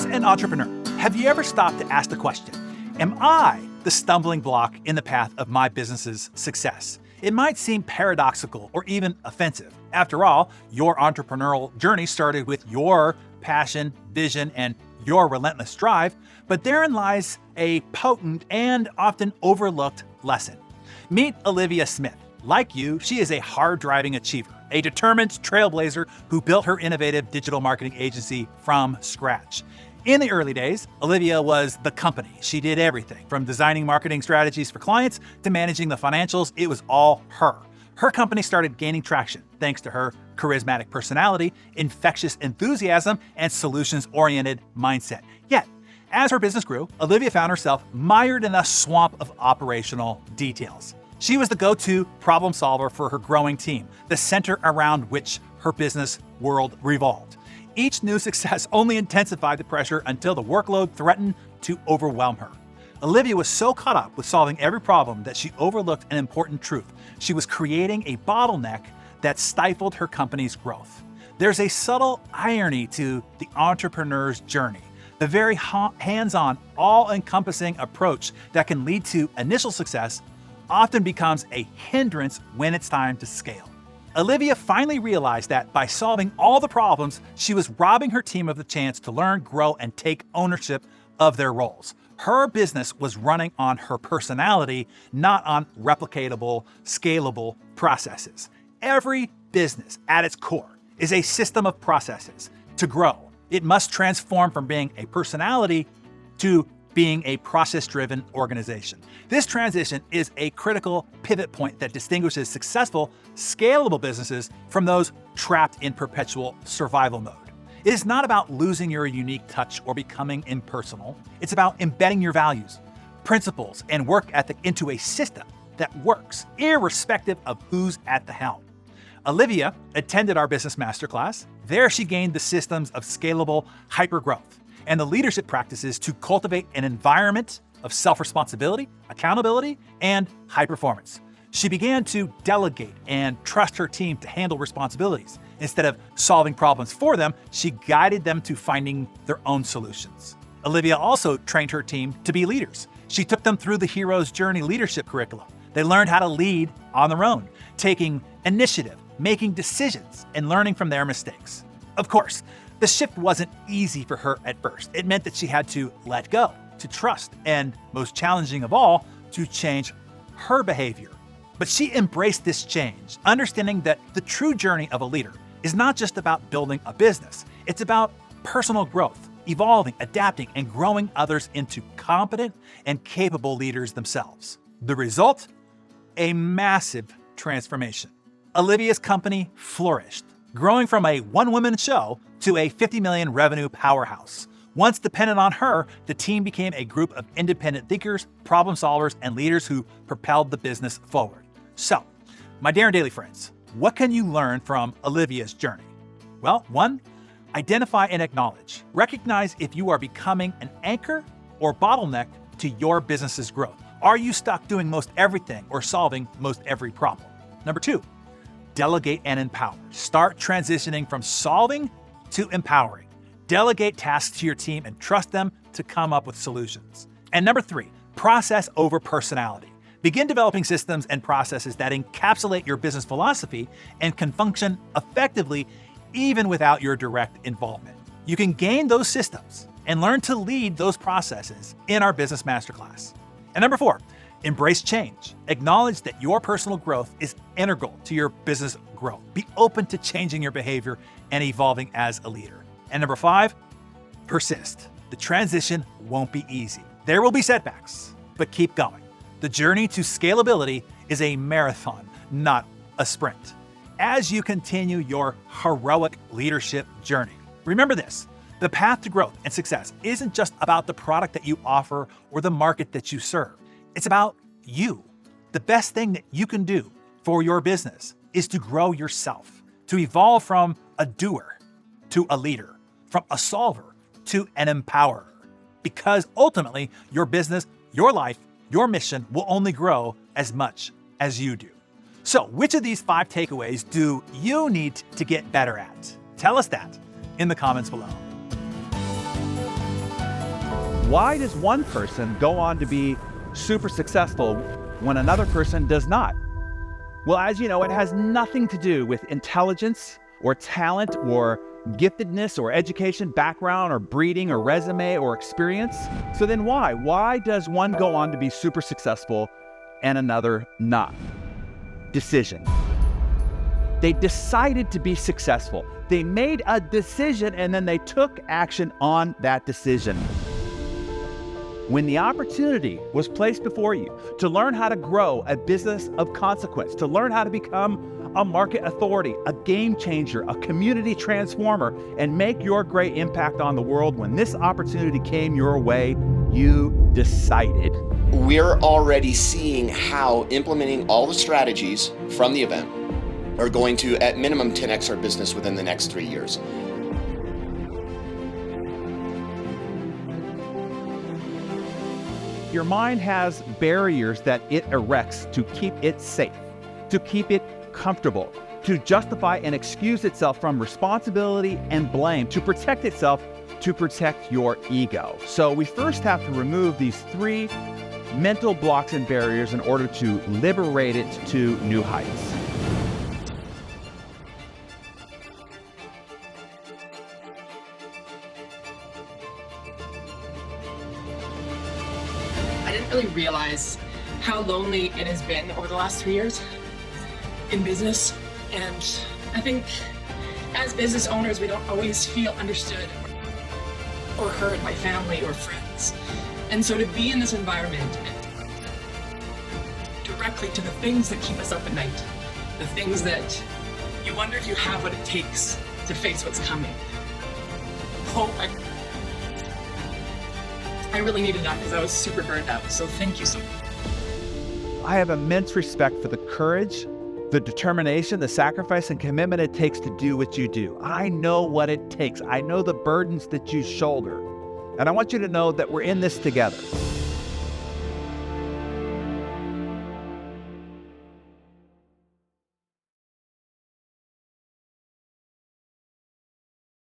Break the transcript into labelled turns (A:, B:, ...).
A: As an entrepreneur, have you ever stopped to ask the question, am I the stumbling block in the path of my business's success? It might seem paradoxical or even offensive. After all, your entrepreneurial journey started with your passion, vision, and your relentless drive, but therein lies a potent and often overlooked lesson. Meet Olivia Smith. Like you, she is a hard-driving achiever, a determined trailblazer who built her innovative digital marketing agency from scratch. In the early days, Olivia was the company. She did everything from designing marketing strategies for clients to managing the financials. It was all her. Her company started gaining traction thanks to her charismatic personality, infectious enthusiasm, and solutions-oriented mindset. Yet, as her business grew, Olivia found herself mired in a swamp of operational details. She was the go-to problem solver for her growing team, the center around which her business world revolved. Each new success only intensified the pressure until the workload threatened to overwhelm her. Olivia was so caught up with solving every problem that she overlooked an important truth. She was creating a bottleneck that stifled her company's growth. There's a subtle irony to the entrepreneur's journey. The very hands-on, all-encompassing approach that can lead to initial success often becomes a hindrance when it's time to scale. Olivia finally realized that by solving all the problems, she was robbing her team of the chance to learn, grow, and take ownership of their roles. Her business was running on her personality, not on replicatable, scalable processes. Every business at its core is a system of processes. To grow, it must transform from being a personality to being a process-driven organization. This transition is a critical pivot point that distinguishes successful, scalable businesses from those trapped in perpetual survival mode. It is not about losing your unique touch or becoming impersonal. It's about embedding your values, principles, and work ethic into a system that works, irrespective of who's at the helm. Olivia attended our business masterclass. There she gained the systems of scalable hypergrowth and the leadership practices to cultivate an environment of self-responsibility, accountability, and high performance. She began to delegate and trust her team to handle responsibilities. Instead of solving problems for them, she guided them to finding their own solutions. Olivia also trained her team to be leaders. She took them through the Hero's Journey leadership curriculum. They learned how to lead on their own, taking initiative, making decisions, and learning from their mistakes. Of course, the shift wasn't easy for her at first. It meant that she had to let go, to trust, and most challenging of all, to change her behavior. But she embraced this change, understanding that the true journey of a leader is not just about building a business. It's about personal growth, evolving, adapting, and growing others into competent and capable leaders themselves. The result? A massive transformation. Olivia's company flourished, growing from a one-woman show to a 50 million revenue powerhouse. Once dependent on her, the team became a group of independent thinkers, problem solvers, and leaders who propelled the business forward. So, my Darren Daily friends, what can you learn from Olivia's journey? Well, 1, identify and acknowledge. Recognize if you are becoming an anchor or bottleneck to your business's growth. Are you stuck doing most everything or solving most every problem? Number 2, delegate and empower. Start transitioning from solving to empowering. Delegate tasks to your team and trust them to come up with solutions. And number 3, process over personality. Begin developing systems and processes that encapsulate your business philosophy and can function effectively even without your direct involvement. You can gain those systems and learn to lead those processes in our business masterclass. And number 4, embrace change. Acknowledge that your personal growth is integral to your business growth. Be open to changing your behavior and evolving as a leader. And number 5, persist. The transition won't be easy. There will be setbacks, but keep going. The journey to scalability is a marathon, not a sprint. As you continue your heroic leadership journey, remember this: the path to growth and success isn't just about the product that you offer or the market that you serve. It's about you. The best thing that you can do for your business is to grow yourself, to evolve from a doer to a leader, from a solver to an empowerer. Because ultimately, your business, your life, your mission will only grow as much as you do. So, which of these 5 takeaways do you need to get better at? Tell us that in the comments below.
B: Why does one person go on to be super successful when another person does not? Well, as you know, it has nothing to do with intelligence or talent or giftedness or education, background or breeding or resume or experience. So then why? Why does one go on to be super successful and another not? Decision. They decided to be successful. They made a decision and then they took action on that decision. When the opportunity was placed before you to learn how to grow a business of consequence, to learn how to become a market authority, a game changer, a community transformer, and make your great impact on the world, when this opportunity came your way, you decided.
C: We're already seeing how implementing all the strategies from the event are going to, at minimum, 10x our business within the next 3 years.
B: Your mind has barriers that it erects to keep it safe, to keep it comfortable, to justify and excuse itself from responsibility and blame, to protect itself, to protect your ego. So we first have to remove these 3 mental blocks and barriers in order to liberate it to new heights.
D: I didn't really realize how lonely it has been over the last 3 years in business. And I think as business owners, we don't always feel understood or heard by family or friends. And so to be in this environment and directly to the things that keep us up at night, the things that you wonder if you have what it takes to face what's coming. Hope. I really needed that because I was super burned out. So thank you so much.
B: I have immense respect for the courage, the determination, the sacrifice and commitment it takes to do what you do. I know what it takes. I know the burdens that you shoulder. And I want you to know that we're in this together.